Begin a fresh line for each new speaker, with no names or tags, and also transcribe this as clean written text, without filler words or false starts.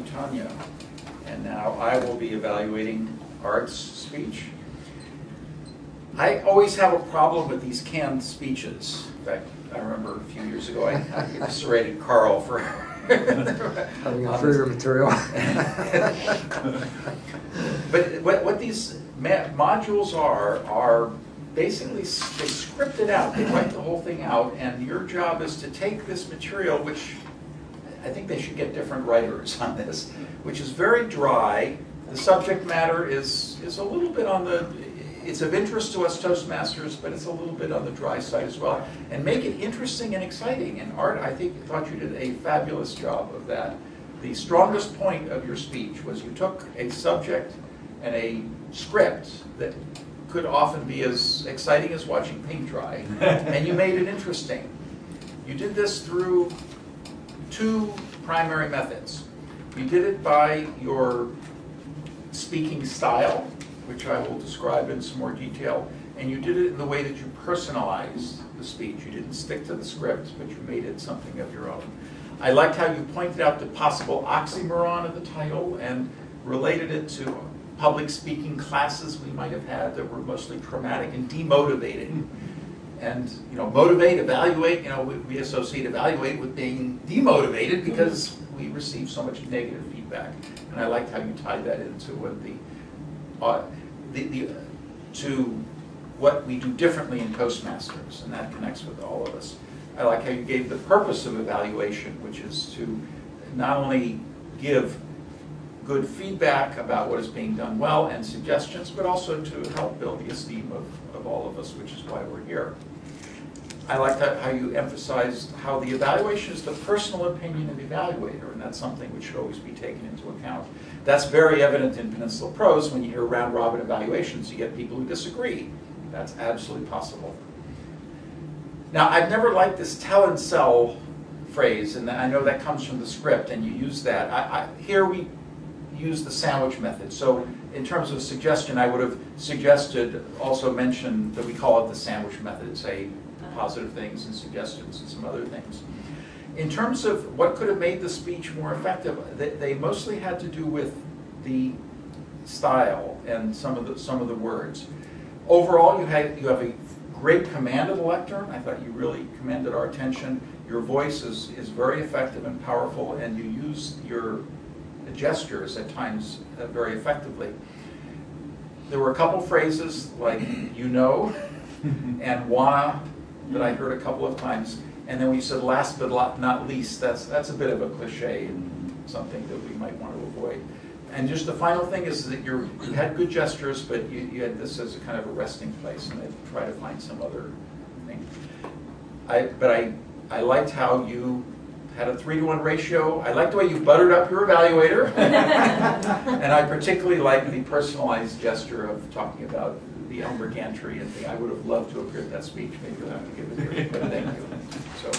Tanya. And now I will be evaluating Art's speech. I always have a problem with these canned speeches. In fact, I remember a few years ago I eviscerated Carl for
having inferior material.
But what these modules are basically, they script it out. They write the whole thing out, and your job is to take this material, which I think they should get different writers on this, which is very dry. The subject matter is a little bit on the, it's of interest to us Toastmasters, but it's a little bit on the dry side as well. And make it interesting and exciting. And Art, I thought you did a fabulous job of that. The strongest point of your speech was you took a subject and a script that could often be as exciting as watching paint dry, and you made it interesting. You did this through two primary methods. You did it by your speaking style, which I will describe in some more detail, and you did it in the way that you personalized the speech. You didn't stick to the script, but you made it something of your own. I liked how you pointed out the possible oxymoron of the title and related it to public speaking classes we might have had that were mostly traumatic and demotivating. And motivate, evaluate, we associate evaluate with being demotivated because we receive so much negative feedback. And I liked how you tied that into what to what we do differently in Toastmasters, and that connects with all of us. I like how you gave the purpose of evaluation, which is to not only give good feedback about what is being done well and suggestions, but also to help build the esteem of all of us, which is why we're here. I like how you emphasized how the evaluation is the personal opinion of the evaluator, and that's something which should always be taken into account. That's very evident in Peninsula Prose. When you hear round-robin evaluations, you get people who disagree. That's absolutely possible. Now, I've never liked this tell and sell phrase, and I know that comes from the script, and you use that. Here we use the sandwich method. So in terms of suggestion, I would have suggested, also mention that we call it the sandwich method, say positive things and suggestions and some other things. In terms of what could have made the speech more effective, they mostly had to do with the style and some of the words. Overall, you have a great command of the lectern. I thought you really commanded our attention. Your voice is very effective and powerful, and you use your gestures at times very effectively. There were a couple phrases like and wanna that I heard a couple of times, and then when you said last but not least, that's a bit of a cliche and something that we might want to avoid. And just the final thing is that you had good gestures, but you had this as a kind of a resting place, and I try to find some other thing. I liked how you had a 3-to-1 ratio. I liked the way you buttered up your evaluator. And I particularly liked the personalized gesture of talking about the Elmer Gantry and thing. I would have loved to have heard that speech. Maybe you'll have to give it here, but thank you. So.